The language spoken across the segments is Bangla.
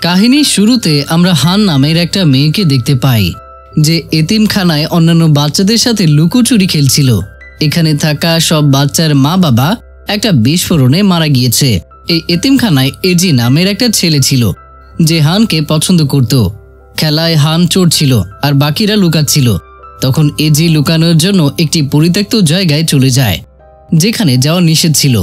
কাহিনীর শুরুতে আমরা হান নামের একটা মেয়েকে দেখতে পাই যে এতিমখানায় অন্যান্য বাচ্চাদের সাথে লুকোচুরি খেলছিল। এখানে থাকা সব বাচ্চার মা বাবা একটা বিস্ফোরণে মারা গিয়েছে। এই এতিমখানায় এজি নামের একটা ছেলে ছিল যে হানকে পছন্দ করত। খেলায় হান চোর ছিল আর বাকিরা লুকাচ্ছিল। তখন এজি লুকানোর জন্য একটি পরিত্যক্ত জায়গায় চলে যায় যেখানে যাওয়া নিষেধ ছিল।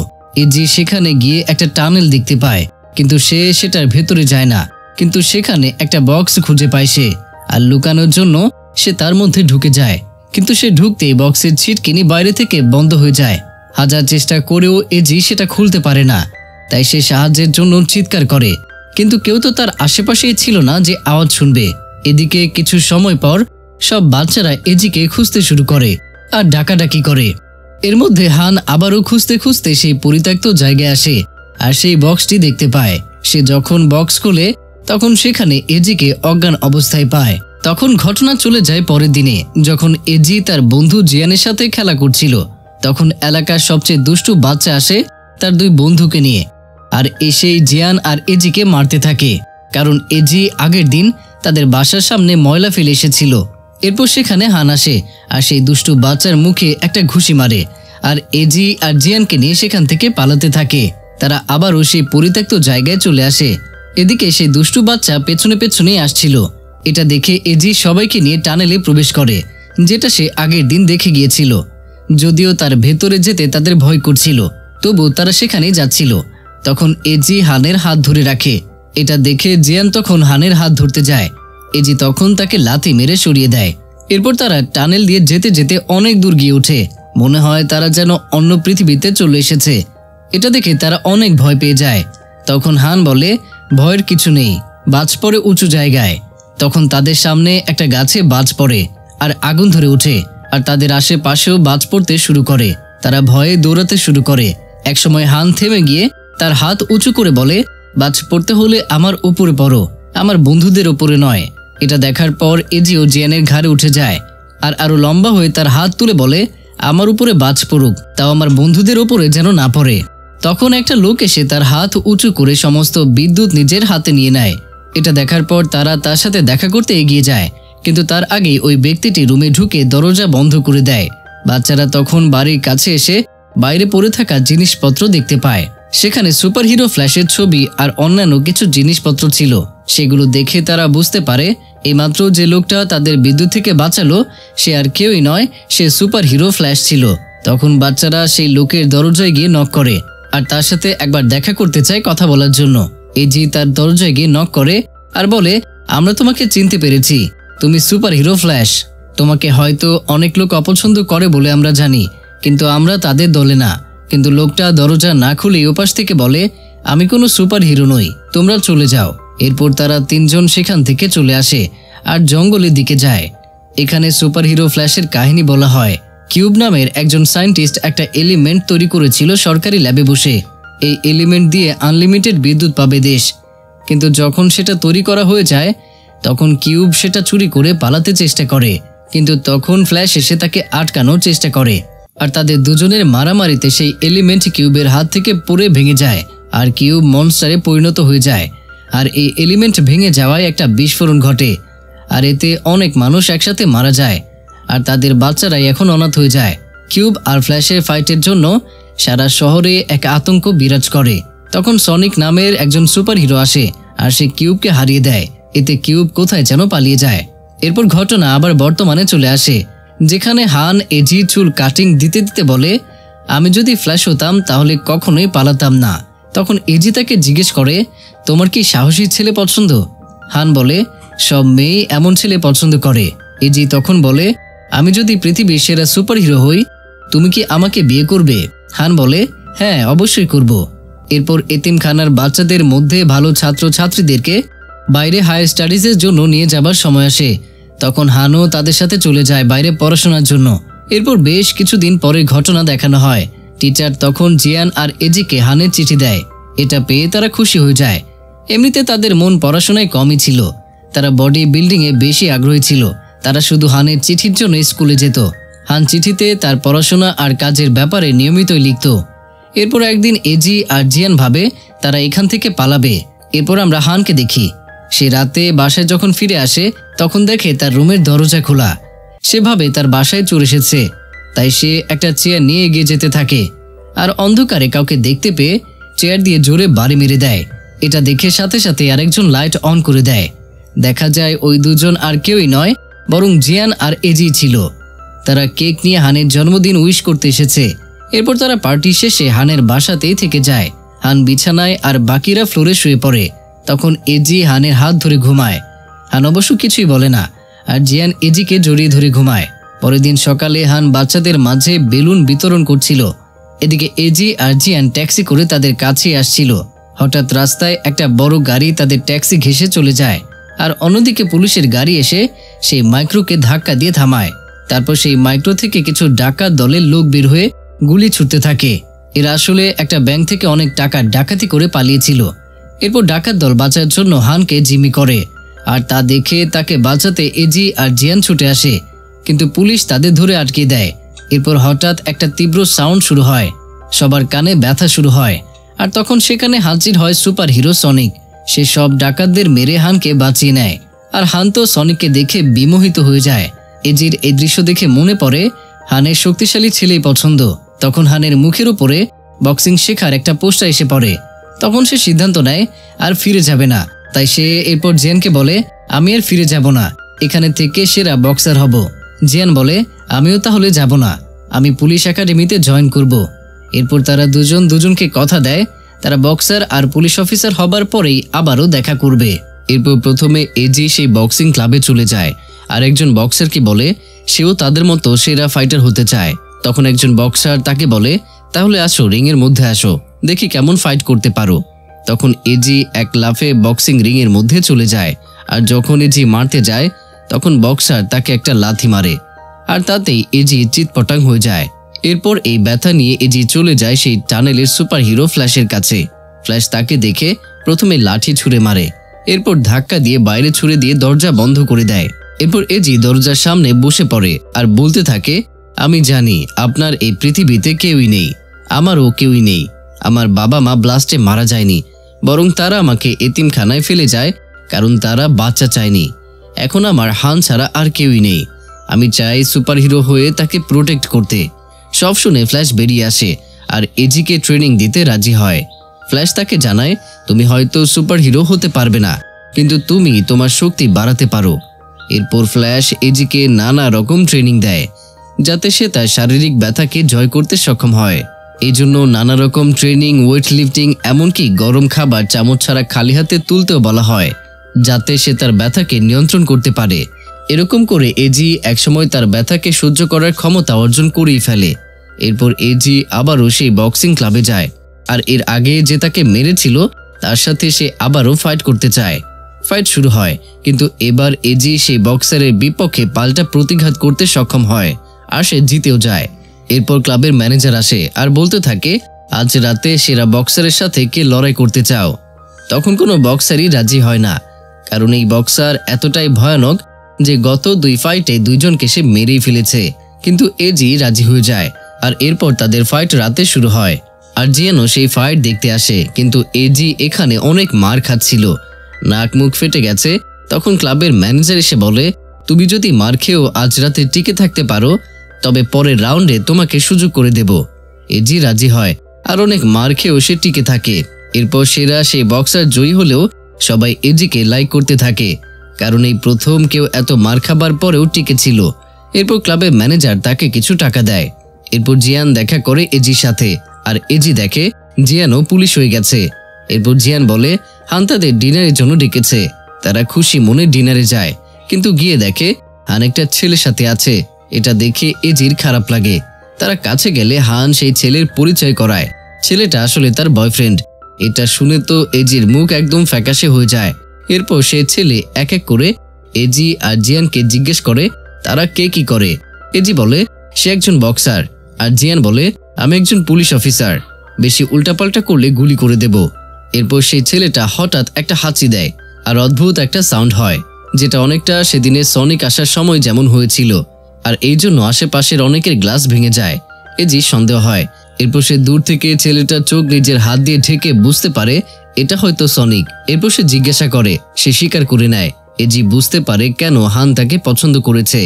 এজি সেখানে গিয়ে একটা টানেল দেখতে পায়, কিন্তু সে সেটার ভেতরে যায় না। কিন্তু সেখানে একটা বক্স খুঁজে পায় সে, আর লুকানোর জন্য সে তার মধ্যে ঢুকে যায়। কিন্তু সে ঢুকতেই বক্সের ছিটকিনি বাইরে থেকে বন্ধ হয়ে যায়। হাজার চেষ্টা করেও এজি সেটা খুলতে পারে না, তাই সে সাহায্যের জন্য চিৎকার করে, কিন্তু কেউ তো তার আশেপাশেই ছিল না যে আওয়াজ শুনবে। এদিকে কিছু সময় পর সব বাচ্চারা এজিকে খুঁজতে শুরু করে আর ডাকাডাকি করে। এর মধ্যে হান আবারও খুঁজতে খুঁজতে সেই পরিত্যক্ত জায়গায় আসে আর সেই বক্সটি দেখতে পায়। সে যখন বক্স খোলে তখন সেখানে এজিকে অজ্ঞান অবস্থায় পায়। তখন ঘটনা চলে যায় পরের দিনে, যখন এজি তার বন্ধু জিয়ানের সাথে খেলা করছিল। তখন এলাকার সবচেয়ে দুষ্টু বাচ্চা আসে তার দুই বন্ধুকে নিয়ে, আর এসেই জিয়ান আর এজিকে মারতে থাকে, কারণ এজি আগের দিন তাদের বাসার সামনে ময়লা ফেলে এসেছিল। এরপর সেখানে হান আসে আর সেই দুষ্টু বাচ্চার মুখে একটা ঘুষি মারে, আর এজি আর জিয়ানকে নিয়ে সেখান থেকে পালাতে থাকে। তারা আবারও সেই পরিত্যক্ত জায়গায় চলে আসে। এদিকে সেই দুষ্টু বাচ্চা পেছনে পেছনেই আসছিল। এটা দেখে এজি সবাইকে নিয়ে টানেলে প্রবেশ করে, যেটা সে আগের দিন দেখে গিয়েছিল। যদিও তার ভেতরে যেতে তাদের ভয় করছিল, তবু তারা সেখানেই যাচ্ছিল। তখন এজি হানের হাত ধরে রাখে। এটা দেখে জিয়ান তখন হানের হাত ধরতে যায়। এজি তখন তাকে লাথি মেরে সরিয়ে দেয়। এরপর তারা টানেল দিয়ে যেতে যেতে অনেক দূর গিয়ে ওঠে। মনে হয় তারা যেন অন্য পৃথিবীতে চলে এসেছে। এটা দেখে তারা অনেক ভয় পেয়ে যায়। তখন হান বলে, ভয়ের কিছু নেই, বাজ পড়ে উঁচু জায়গায়। তখন তাদের সামনে একটা গাছে বাজ পড়ে আর আগুন ধরে ওঠে, আর তাদের আশেপাশেও বাজ পড়তে শুরু করে। তারা ভয়ে দৌড়াতে শুরু করে। একসময় হান থেমে গিয়ে তার হাত উঁচু করে বলে, বাজ পড়তে হলে আমার উপরে পড়ো, আমার বন্ধুদের উপরে নয়। এটা দেখার পর এজিও জিয়ানের ঘাড়ে উঠে যায় আর আরো লম্বা হয়ে তার হাত তুলে বলে, আমার উপরে বাজ পড়ুক, তাও আমার বন্ধুদের উপরে যেন না পড়ে। তখন একটা লোক এসে তার হাত উঁচু করে সমস্ত বিদ্যুৎ নিজের হাতে নিয়ে নেয়। এটা দেখার পর তারা তার সাথে দেখা করতে এগিয়ে যায়, কিন্তু তার আগেই ওই ব্যক্তিটি রুমে ঢুকে দরজা বন্ধ করে দেয়। বাচ্চারা তখন বাড়ির কাছে এসে বাইরে পড়ে থাকা জিনিসপত্র দেখতে পায়। সেখানে সুপারহিরো ফ্ল্যাশের ছবি আর অন্যান্য কিছু জিনিসপত্র ছিল। সেগুলো দেখে তারা বুঝতে পারে এইমাত্র যে লোকটা তাদের বিদ্যুৎ থেকে বাঁচালো সে আর কেউই নয়, সে সুপারহিরো ফ্ল্যাশ ছিল। তখন বাচ্চারা সেই লোকের দরজায় গিয়ে নক করে আর তার সাথে একবার দেখা করতে চায় কথা বলার জন্য। এজি তার দরজায় গিয়ে নক করে আর বলে, আমরা তোমাকে চিনতে পেরেছি, তুমি সুপারহিরো ফ্ল্যাশ। তোমাকে হয়তো অনেক লোক অপছন্দ করে বলে আমরা জানি, কিন্তু আমরা তাদের দলে না। কিন্তু লোকটা দরজা না খুলে ওপাশ থেকে বলে, আমি কোনো সুপারহিরো নই, তোমরা চলে যাও। এরপর তারা তিনজন সেখান থেকে চলে আসে আর জঙ্গলের দিকে যায়। এখানে সুপারহিরো ফ্ল্যাশের কাহিনী বলা হয়। কিউব নামের একজন সায়েন্টিস্ট একটা এলিমেন্ট তৈরি করেছিল সরকারি ল্যাবে বসে। এই এলিমেন্ট দিয়ে আনলিমিটেড বিদ্যুৎ পাবে দেশ। কিন্তু যখন সেটা তৈরি করা হয়ে যায় তখন কিউব সেটা চুরি করে পালাতে চেষ্টা করে, কিন্তু তখন ফ্ল্যাশ এসে তাকে আটকানোর চেষ্টা করে। আর তাদের দুজনের মারামারিতে সেই এলিমেন্ট কিউবের হাত থেকে পড়ে ভেঙে যায় আর কিউব মনস্টারে পরিণত হয়ে যায়। আর এই এলিমেন্ট ভেঙে যাওয়ায় একটা বিস্ফোরণ ঘটে, আর এতে অনেক মানুষ একসাথে মারা যায় আর তাদের বাচ্চারাই এখন অনাথ হয়ে যায়। কিউব আর ফ্ল্যাশের ফাইটের জন্য সারা শহরে এক আতঙ্ক বিরাজ করে। তখন সনিক নামের একজন সুপারহিরো আসে আর সে কিউবকে হারিয়ে দেয়। এতে কিউব কোথায় যেন পালিয়ে যায়। এরপর ঘটনা আবার বর্তমানে চলে আসে, যেখানে হান এজি চুল কাটিং দিতে দিতে বলে, আমি যদি ফ্ল্যাশ হতাম তাহলে কখনোই পালাতাম না। তখন এজি তাকে জিজ্ঞেস করে, তোমার কি সাহসী ছেলে পছন্দ? হান বলে, সব মেয়ে এমন ছেলে পছন্দ করে। এজি তখন বলে, আমি যদি পৃথিবীর সেরা সুপারহিরো হই তুমি কি আমাকে বিয়ে করবে? হান বলে, হ্যাঁ অবশ্যই করব। এরপর এতিমখানার বাচ্চাদের মধ্যে ভালো ছাত্র ছাত্রীদেরকে বাইরে হায়ার স্টাডিজের জন্য নিয়ে যাবার সময় আসে। তখন হানও তাদের সাথে চলে যায় বাইরে পড়াশোনার জন্য। এরপর বেশ কিছুদিন পরের ঘটনা দেখানো হয়। টিচার তখন জিয়ান আর এজিকে হানের চিঠি দেয়। এটা পেয়ে তারা খুশি হয়ে যায়। এমনিতে তাদের মন পড়াশোনায় কমই ছিল, তারা বডি বিল্ডিংয়ে বেশি আগ্রহী ছিল। তারা শুধু হানের চিঠির জন্য স্কুলে যেত। হান চিঠিতে তার পড়াশোনা আর কাজের ব্যাপারে নিয়মিতই লিখত। এরপর একদিন এজি আর জিয়ান ভাবে তারা এখান থেকে পালাবে। এরপর আমরা হানকে দেখি সে রাতে বাসায় যখন ফিরে আসে তখন দেখে তার রুমের দরজা খোলা। সে ভাবে তার বাসায় চোর এসেছে, তাই সে একটা চেয়ার নিয়ে এগিয়ে যেতে থাকে আর অন্ধকারে কাউকে দেখতে পেয়ে চেয়ার দিয়ে জোরে বাড়ি মেরে দেয়। এটা দেখে সাথে সাথে আরেকজন লাইট অন করে দেয়। দেখা যায় ওই দুজন আর কেউই নয়, বরং জিয়ান আর এজি ছিল। তারা কেক নিয়ে হানের জন্মদিন উইশ করতে এসেছে। এরপর তারা পার্টি শেষে হানের বাসাতেই থেকে যায়। হান বিছানায় আর বাকিরা ফ্লোরে শুয়ে পড়ে। তখন এজি হানের হাত ধরে ঘুমায়। হান অবশ্য কিছুই বলে না, আর জিয়ান এজিকে জড়িয়ে ধরে ঘুমায়। পরের দিন সকালে হান বাচ্চাদের মাঝে বেলুন বিতরণ করছিল। এদিকে এজি আর জিয়ান ট্যাক্সি করে তাদের কাছে আসছিল। হঠাৎ রাস্তায় একটা বড় গাড়ি তাদের ট্যাক্সি ঘেঁষে চলে যায়, আর অন্যদিকে পুলিশের গাড়ি এসে সেই মাইক্রোকে ধাক্কা দিয়ে থামায়। তারপর সেই মাইক্রো থেকে কিছু ডাকাত দলের লোক বের হয়ে গুলি ছুটতে থাকে। এরা আসলে একটা ব্যাংক থেকে অনেক টাকা ডাকাতি করে পালিয়েছিল। এরপর ডাকাত দল বাঁচার জন্য হানকে জিম্মি করে, আর তা দেখে তাকে বাঁচাতে এজি আর জিয়ান ছুটে আসে, কিন্তু পুলিশ তাদের ধরে আটকে দেয়। এরপর হঠাৎ একটা তীব্র সাউন্ড শুরু হয়, সবার কানে ব্যথা শুরু হয়, আর তখন সেখানে হাজির হয় সুপার হিরো সনিক। সে সব ডাকাতদের মেরে হানকে বাঁচিয়ে নেয়, আর হান তো সনিককে দেখে বিমোহিত হয়ে যায়। এজির এই দৃশ্য দেখে মনে পড়ে হানের শক্তিশালী ছেলেই পছন্দ। তখন হানের মুখের উপরে বক্সিং শেখার একটা পোস্টার এসে পড়ে। তখন সে সিদ্ধান্ত নেয় আর ফিরে যাবে না। তাই সে এরপর জিয়ানকে বলে, আমি আর ফিরে যাব না, এখানে থেকে সেরা বক্সার হব। জিয়ান বলে, আমিও তাহলে যাব না, আমি পুলিশ একাডেমিতে জয়েন করব। এরপর তারা দুজন দুজনকে কথা দেয় তারা বক্সার আর পুলিশ অফিসার হবার পরেই আবারও দেখা করবে। এরপর প্রথমে এজি সেই বক্সিং ক্লাবে চলে যায়, আর একজন বক্সারকে বলে সেও তাদের মতো সেরা ফাইটার হতে চায়। তখন একজন বক্সার তাকে বলে, তাহলে আসো, রিংয়ের মধ্যে আসো, দেখি কেমন ফাইট করতে পারো। তখন এজি এক লাফে বক্সিং রিংয়ের মধ্যে চলে যায়, আর যখন এজি মারতে যায় তখন বক্সার তাকে একটা লাথি মারে, আর তাতেই এজি চিৎপটাং হয়ে যায়। এরপর এই ব্যথা নিয়ে এজি চলে যায় সেই টানেলের সুপার হিরো ফ্ল্যাশের কাছে। ফ্ল্যাশ তাকে দেখে প্রথমে লাঠি ছুঁড়ে মারে, এরপর ধাক্কা দিয়ে বাইরে ছুঁড়ে দিয়ে দরজা বন্ধ করে দেয়। এরপর এজি দরজার সামনে বসে পড়ে আর বলতে থাকে, আমি জানি আপনার এই পৃথিবীতে কেউই নেই, আমারও কেউই নেই। আমার বাবা মা ব্লাস্টে মারা যায়নি, বরং তারা আমাকে এতিমখানায় ফেলে যায় কারণ তারা বাচ্চা চায়নি। এখন আমার হান ছাড়া আর কেউই নেই। আমি চাই সুপার হিরো হয়ে তাকে প্রোটেক্ট করতে। সব শুনে ফ্ল্যাশ বেরিয়ে আসে আর এজিকে ট্রেনিং দিতে রাজি হয়। ফ্ল্যাশ তাকে জানায়, তুমি হয়তো সুপার হিরো হতে পারবে না, কিন্তু তুমি তোমার শক্তি বাড়াতে পারো। এরপর ফ্ল্যাশ এজিকে নানা রকম ট্রেনিং দেয় যাতে সে তার শারীরিক ব্যথাকে জয় করতে সক্ষম হয়। এই জন্য নানা রকম ট্রেনিং, ওয়েট লিফটিং, এমনকি গরম খাবার চামচ ছাড়া খালি হাতে তুলতেও বলা হয়, যাতে সে তার ব্যথাকে নিয়ন্ত্রণ করতে পারে। এরকম করে এজি একসময় তার ব্যথাকে সহ্য করার ক্ষমতা অর্জন করেই ফেলে। এরপর এজি আবারও সেই বক্সিং ক্লাবে যায়, আর এর আগে যে তাকে মেরেছিল তার সাথে সে আবারও ফাইট করতে চায়। ফাইট শুরু হয়, কিন্তু এবার এজি সেই বক্সারের বিপক্ষে পাল্টা প্রতিঘাত করতে সক্ষম হয়, আর সে জিতেও যায়। এরপর ক্লাবের ম্যানেজার আসে আর বলতে থাকে, আজ রাতে সেরা বক্সারের সাথে কে লড়াই করতে চাও? তখন কোনো বক্সারই রাজি হয় না, কারণ এই বক্সার এতটাই ভয়ানক যে গত 2 ফাইটে 2 জনকে সে মেরেই ফেলেছে। কিন্তু এজি রাজি হয়ে যায়, আর এরপর তাদের ফাইট রাতে শুরু হয়। আর জিয়ানও সেই ফাইট দেখতে আসে, কিন্তু এজি এখানে অনেক মার খাচ্ছিল, নাক মুখ ফেটে গেছে। তখন ক্লাবের ম্যানেজার এসে বলে, তুমি যদি মার খেয়েও আজ রাতে টিকে থাকতে পারো তবে পরের রাউন্ডে তোমাকে সুযোগ করে দেব। এজি রাজি হয়, আর অনেক মার খেয়েও সে টিকে থাকে। এরপর সেরা সেই বক্সার জয়ী হলেও সবাই এজিকে লাইক করতে থাকে, কারণ এই প্রথম কেউ এত মার খাবার পরেও টিকে ছিল। এরপর ক্লাবের ম্যানেজার তাকে কিছু টাকা দেয়। এরপর জিয়ান দেখা করে এজির সাথে, আর এজি দেখে জিয়ানও পুলিশ হয়ে গেছে। এরপর জিয়ান বলে হান তাদের ডিনারের জন্য ডেকেছে। তারা খুশি মনে ডিনারে যায়, কিন্তু গিয়ে দেখে হান একটা ছেলের সাথে আছে। এটা দেখে এজির খারাপ লাগে। তারা কাছে গেলে হান সেই ছেলের পরিচয় করায়, ছেলেটা আসলে তার বয়ফ্রেন্ড। এটা শুনে তো এজির মুখ একদম ফ্যাকাশে হয়ে যায়। এরপর সে ছেলে এক এক করে এজি আর জিয়ানকে জিজ্ঞেস করে তারা কে কি করে। এজি বলে সে একজন বক্সার, আর জিয়ান বলে আমি একজন পুলিশ অফিসার, বেশি উল্টাপাল্টা করলে গুলি করে দেব। এরপর সেই ছেলেটা হঠাৎ একটা হাঁচি দেয়, আর অদ্ভুত একটা সাউন্ড হয়, যেটা অনেকটা সেদিনে সনিক আসার সময় যেমন হয়েছিল। আর এই জন্য আশেপাশের অনেকের গ্লাস ভেঙে যায়। এজি সন্দেহ হয় এরপর সে দূর থেকে ছেলেটার চোখ নিজের হাত দিয়ে ঢেকে বুঝতে পারে এটা হয়তো সনিক। এরপর সে জিজ্ঞাসা করে, সে স্বীকার করে নেয়। এজি বুঝতে পারে কেন হান তাকে পছন্দ করেছে।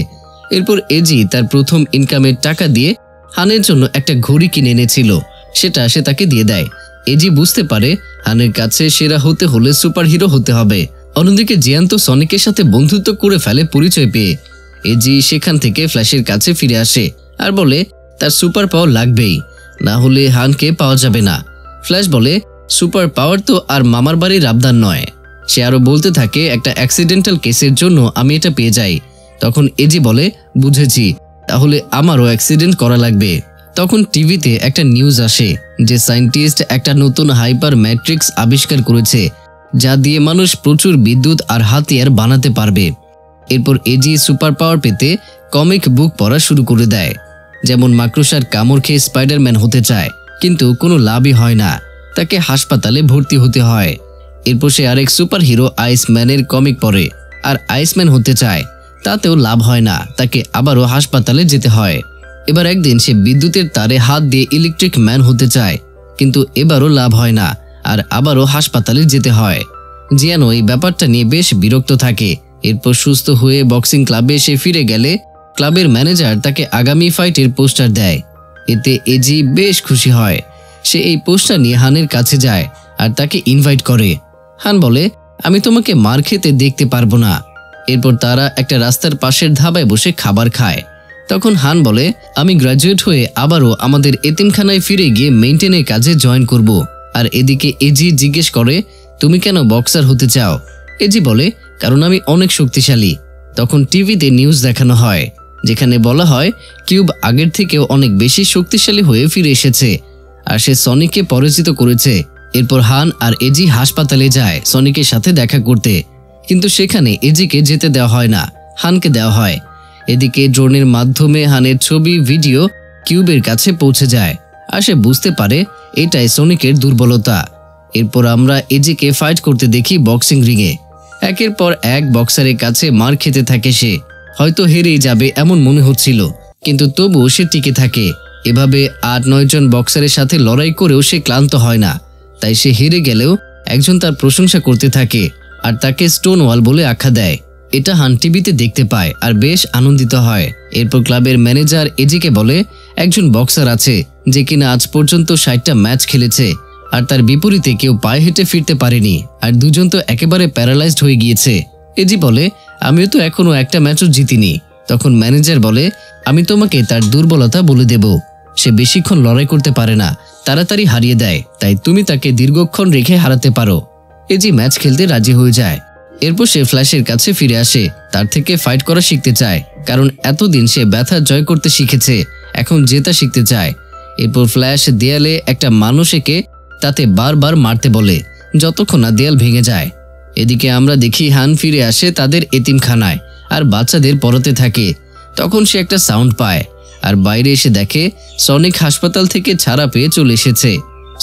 এরপর এজি তার প্রথম ইনকামের টাকা দিয়ে হানের জন্য একটা ঘড়ি কিনে এনেছিল, সেটা সে তাকে দিয়ে দেয়। এজি বুঝতে পারে হানের কাছে সেরা হতে হলে সুপার হিরো হতে হবে। অন্যদিকে জিয়ান তো সনিকের সাথে বন্ধুত্ব করে ফেলে পরিচয় পেয়ে। এজি সেখান থেকে ফ্ল্যাশের কাছে ফিরে আসে আর বলে তার সুপার পাওয়ার লাগবেই, না হলে হানকে পাওয়া যাবে না। ফ্ল্যাশ বলে সুপার পাওয়ার তো আর মামার বাড়ির আবদার নয়। সে আরো বলতে থাকে একটা অ্যাক্সিডেন্টাল কেসের জন্য আমি এটা পেয়ে যাই। তখন এজি বলে বুঝেছি, তাহলে আমারও অ্যাক্সিডেন্ট করা লাগবে। তখন টিভিতে একটা নিউজ আসে যে সায়েন্টিস্ট একটা নতুন হাইপার ম্যাট্রিক্স আবিষ্কার করেছে, যা দিয়ে মানুষ প্রচুর বিদ্যুৎ আর হাতিয়ার বানাতে পারবে। এরপর এজি সুপার পাওয়ার পেতে কমিক বুক পড়া শুরু করে দেয়। যেমন মাকড়সার কামড় খেয়ে স্পাইডারম্যান হতে চায়, কিন্তু কোনো লাভই হয় না, তাকে হাসপাতালে ভর্তি হতে হয়। এরপর সে আরেক সুপার হিরো আইসম্যানের কমিক পড়ে আর আইসম্যান হতে চায়, তাতেও লাভ হয় না, তাকে আবারও হাসপাতালে যেতে হয়। এবার একদিন সে বিদ্যুতের তারে হাত দিয়ে ইলেকট্রিক ম্যান হতে চায়, কিন্তু এবারও লাভ হয় না, আর আবারও হাসপাতালে যেতে হয়। জিয়ানো এই ব্যাপারটা নিয়ে বেশ বিরক্ত থাকে। এরপর সুস্থ হয়ে বক্সিং ক্লাবে সে ফিরে গেলে ক্লাবের ম্যানেজার তাকে আগামী ফাইটের পোস্টার দেয়। এতে এজি বেশ খুশি হয়। সে এই পোস্টার নিয়ে হানের কাছে যায় আর তাকে ইনভাইট করে। হান বলে আমি তোমাকে মার খেতে দেখতে পারবো না। এরপর তারা একটা রাস্তার পাশের ধাবায় বসে খাবার খায়। তখন হান বলে আমি গ্রাজুয়েট হয়ে আবারও আমাদের এতিমখানায় ফিরে গিয়ে মেইনটেনের কাজে জয়েন করব। আর এদিকে এজি জিজ্ঞেস করে তুমি কেন বক্সার হতে চাও? এজি বলে কারণ আমি অনেক শক্তিশালী। তখন টিভিতে নিউজ দেখানো হয়, যেখানে বলা হয় কিউব আগের থেকেও অনেক বেশি শক্তিশালী হয়ে ফিরে এসেছে আর সে সনিককে পরাজিত করেছে। এরপর হান আর এজি হাসপাতালে যায় সনিকের সাথে দেখা করতে, কিন্তু সেখানে এজিকে যেতে দেওয়া হয় না, হানকে দেওয়া হয়। এদিকে ড্রোনের মাধ্যমে হানের ছবি ভিডিও কিউবের কাছে পৌঁছে যায় আর সে বুঝতে পারে এটাই সনিকের দুর্বলতা। এরপর আমরা এজিকে ফাইট করতে দেখি বক্সিং রিংয়ে। একের পর এক বক্সারের কাছে মার খেতে থাকে সে, হয়তো হেরেই যাবে এমন মনে হচ্ছিল, কিন্তু তবুও সে টিকে থাকে। এভাবে ৮-৯ জন বক্সারের সাথে লড়াই করেও সে ক্লান্ত হয় না, তাই সে হেরে গেলেও একজন তার প্রশংসা করতে থাকে আর তাকে স্টোন ওয়াল বলে আখ্যা দেয়। এটা হান টিভিতে দেখতে পায় আর বেশ আনন্দিত হয়। এরপর ক্লাবের ম্যানেজার এজিকে বলে একজন বক্সার আছে যে কিনা আজ পর্যন্ত ৬০টা ম্যাচ খেলেছে আর তার বিপরীতে কেউ পায়ে হেঁটে ফিরতে পারেনি, আর দুজন তো একেবারে প্যারালাইজড হয়ে গিয়েছে। এজি বলে আমিও তো এখনো একটা ম্যাচও জিতিনি। তখন ম্যানেজার বলে আমি তোমাকে তার দুর্বলতা বলে দেব, সে বেশিক্ষণ লড়াই করতে পারে না, তাড়াতাড়ি হারিয়ে দেয়, তাই তুমি তাকে দীর্ঘক্ষণ রেখে হারাতে পারো। এজি ম্যাচ খেলতে রাজি হয়ে যায়। এরপর সে ফ্ল্যাশের কাছে ফিরে আসে, তার থেকে ফাইট করা শিখতে চায়, কারণ এতদিন সে ব্যথা জয় করতে শিখেছে, এখন জেতা শিখতে চায়। এরপর ফ্ল্যাশ দেয়ালে একটা মানুষ এঁকে তাতে বারবার মারতে বলে যতক্ষণ না দেয়াল ভেঙে যায়। এদিকে আমরা দেখি হান ফিরে আসে তাদের এতিমখানায় আর বাচ্চাদের পড়াতে থাকে। তখন সে একটা সাউন্ড পায় আর বাইরে এসে দেখে সনিক হাসপাতাল থেকে ছাড়া পেয়ে চলে এসেছে।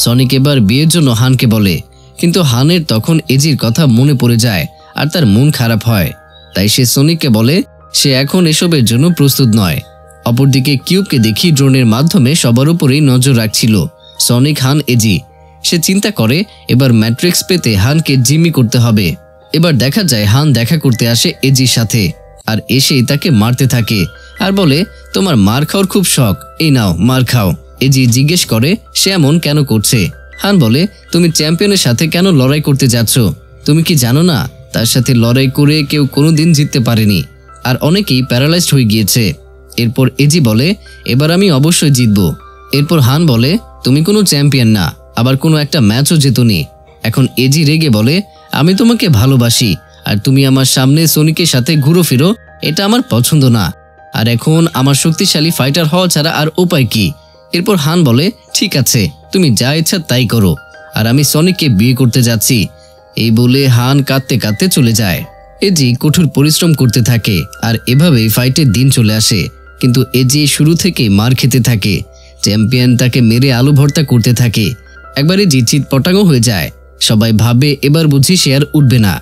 সনিক এবার বিয়ের জন্য হানকে বলে, কিন্তু হানের তখন এজির কথা মনে পড়ে যায় আর তার মন খারাপ হয়, তাই সে সনিককে বলে সে এখন এসবের জন্য প্রস্তুত নয়। অপরদিকে কিউবকে দেখি ড্রোনের মাধ্যমে সবার উপরেই নজর রাখছিল সনিক, হান, এজি। সে চিন্তা করে এবার ম্যাট্রিক্স পেতে হানকে জিম্মি করতে হবে। এবার দেখা যায় হান দেখা করতে আসে এজির সাথে আর এসেই তাকে মারতে থাকে আর বলে তোমার মার খাওয়ার খুব শখ, এই নাও মার খাও। এজি জিজ্ঞেস করে সে এমন কেন করছে। হান বলে তুমি চ্যাম্পিয়নের সাথে কেন লড়াই করতে যাচ্ছ? তুমি কি জানো না তার সাথে লড়াই করে কেউ কোনোদিন জিততে পারেনি আর অনেকেই প্যারালাইজড হয়ে গিয়েছে। এরপর এজি বলে এবার আমি অবশ্যই জিতব। এরপর হান বলে তুমি কোনো চ্যাম্পিয়ন না, আবার কোনো একটা ম্যাচও জেতনি। এখন এজি রেগে বলে আমি তোমাকে ভালোবাসি আর তুমি আমার সামনে সনিকের সাথে ঘুরো ফিরো, এটা আমার পছন্দ না, আর এখন আমার শক্তিশালী ফাইটার হওয়া ছাড়া আর উপায় কি? এরপর হান বলে ঠিক আছে তুমি যা ইচ্ছা তাই করো, আর আমি সনিককে বিয়ে করতে যাচ্ছি। এই বলে হান কাঁদতে কাঁদতে চলে যায়। এজি কঠোর পরিশ্রম করতে থাকে আর এভাবেই ফাইটের দিন চলে আসে, কিন্তু এজি শুরু থেকে মার খেতে থাকে। চ্যাম্পিয়ন তাকে মেরে আলু ভর্তা করতে থাকে। একবারে জিচিত পটাঙ্গ হয়ে যায়। সবাই ভাবে এবার বুঝি সে আর উঠবে না।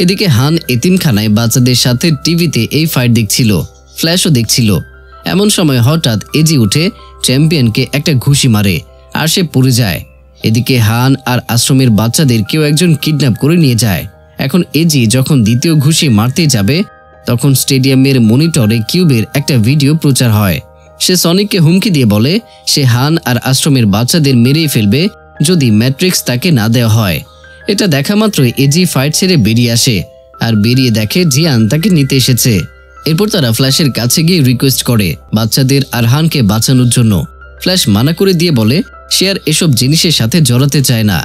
এদিকে হান এতিমখানায় বাচ্চাদের সাথে টিভিতে এই ফাইট দেখছিল, ফ্ল্যাশও দেখছিল। এমন সময় হঠাৎ এজি উঠে চ্যাম্পিয়নকে একটা ঘুষি মারে আর সে পড়ে যায়। এদিকে হান আর আশ্রমের বাচ্চাদের কেউ একজন কিডন্যাপ করে নিয়ে যায়। এখন এজি যখন দ্বিতীয় ঘুষি মারতে যাবে তখন স্টেডিয়ামের মনিটরে কিউবের একটা ভিডিও প্রচার হয়। সে সনিককে হুমকি দিয়ে বলে সে হান আর আশ্রমের বাচ্চাদের মেরেই ফেলবে যদি ম্যাট্রিক্স তাকে না দেওয়া হয়। এটা দেখা মাত্রই এজি ফাইট ছেড়ে বেরিয়ে আসে আর বেরিয়ে দেখে জিয়ান তাকে নিতে এসেছে। এরপর তারা ফ্ল্যাশের কাছে গিয়ে রিকোয়েস্ট করে বাচ্চাদের আর হানকে বাঁচানোর জন্য। ফ্ল্যাশ মানা করে দিয়ে বলে সে আর এসব জিনিসের সাথে জড়াতে চায় না,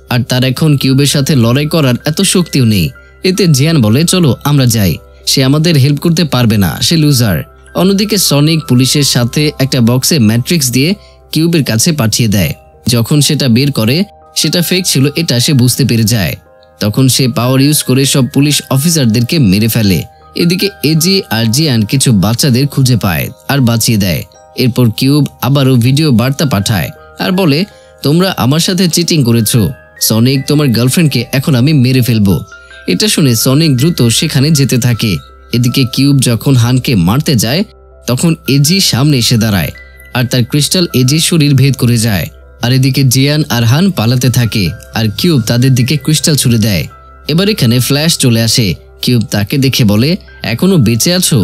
আর তার এখন কিউবের সাথে লড়াই করার এত শক্তিও নেই। এতে জিয়ান বলে চলো আমরা যাই, সে আমাদের হেল্প করতে পারবে না, সে লুজার। অন্যদিকে সনিক পুলিশের সাথে একটা বক্সে ম্যাট্রিক্স দিয়ে কিউবের কাছে পাঠিয়ে দেয়। যখন সেটা বের করে সেটা ফেক ছিল এটা সে বুঝতে পেরে যায়। তখন সে পাওয়ার ইউজ করে সব পুলিশ অফিসারদেরকে মেরে ফেলে। এদিকে এজি আর জিয়ান কিছু বাচ্চাদের খুঁজে পায় আর বাঁচিয়ে দেয়। এরপর কিউব আবারও ভিডিও বার্তা পাঠায় আর বলে তোমরা আমার সাথে চিটিং করেছো সনিক, তোমার গার্লফ্রেন্ডকে এখন আমি মেরে ফেলবো। এটা শুনে সনিক দ্রুত সেখানে যেতে থাকে। এদিকে কিউব যখন হানকে মারতে যায় তখন এজি সামনে এসে দাঁড়ায় আর তার ক্রিস্টাল এজি শরীর ভেদ করে যায়। আর এদিকে জিয়ান আর হান পালাতে থাকে আর কিউব তাদের দিকে ক্রিস্টাল ছুড়ে দেয়। এবার এখানে ফ্ল্যাশ চলে আসে। কিউব তাকে দেখে বলে এখনো বেঁচে আছো?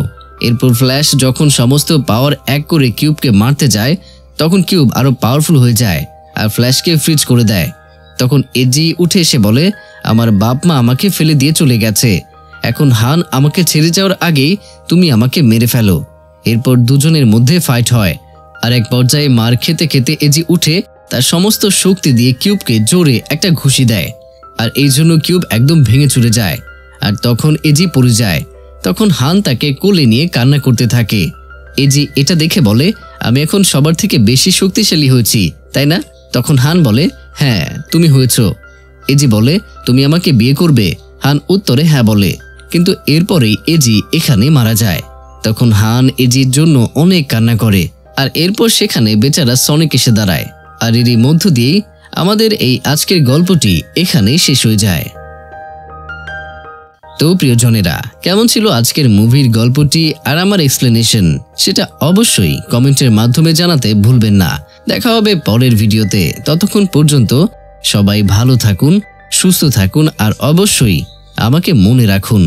এরপর ফ্ল্যাশ যখন সমস্ত পাওয়ার এক করে কিউবকে মারতে যায় তখন কিউব আরো পাওয়ারফুল হয়ে যায় আর ফ্ল্যাশকে ফ্রিজ করে দেয়। তখন এজি উঠে এসে বলে আমার বাপ মা আমাকে ফেলে দিয়ে চলে গেছে, এখন হান আমাকে ছেড়ে যাওয়ার আগেই তুমি আমাকে মেরে ফেলো। এরপর দুজনের মধ্যে ফাইট হয় আর এক পর্যায়ে মার খেতে খেতে এজি উঠে তার সমস্ত শক্তি দিয়ে কিউবকে জোরে একটা ঘুষি দেয় আর এই জন্য কিউব একদম ভেঙে চুরে যায়। আর তখন এজি পড়ে যায়। তখন হান তাকে কোলে নিয়ে কান্না করতে থাকে। এজি এটা দেখে বলে আমি এখন সবার থেকে বেশি শক্তিশালী হয়েছি, তাই না? তখন হান বলে হ্যাঁ তুমি হয়েছো। এজি বলে তুমি আমাকে বিয়ে করবে? হান উত্তরে হ্যাঁ বলে। কিন্তু এরপরেই এজি এখানে মারা যায়। তখন হান এজির জন্য অনেক কান্না করে আর এরপর সেখানে বেচারা সনিক এসে দাঁড়ায়। আর এরই মধ্য দিয়েই আমাদের এই আজকের গল্পটি এখানেই শেষ হয়ে যায়। তো প্রিয়জনেরা, কেমন ছিল আজকের মুভির গল্পটি আর আমার এক্সপ্লেনেশন সেটা অবশ্যই কমেন্টের মাধ্যমে জানাতে ভুলবেন না। দেখা হবে পরের ভিডিওতে। ততক্ষণ পর্যন্ত সবাই ভালো থাকুন, সুস্থ থাকুন আর অবশ্যই আমাকে মনে রাখুন।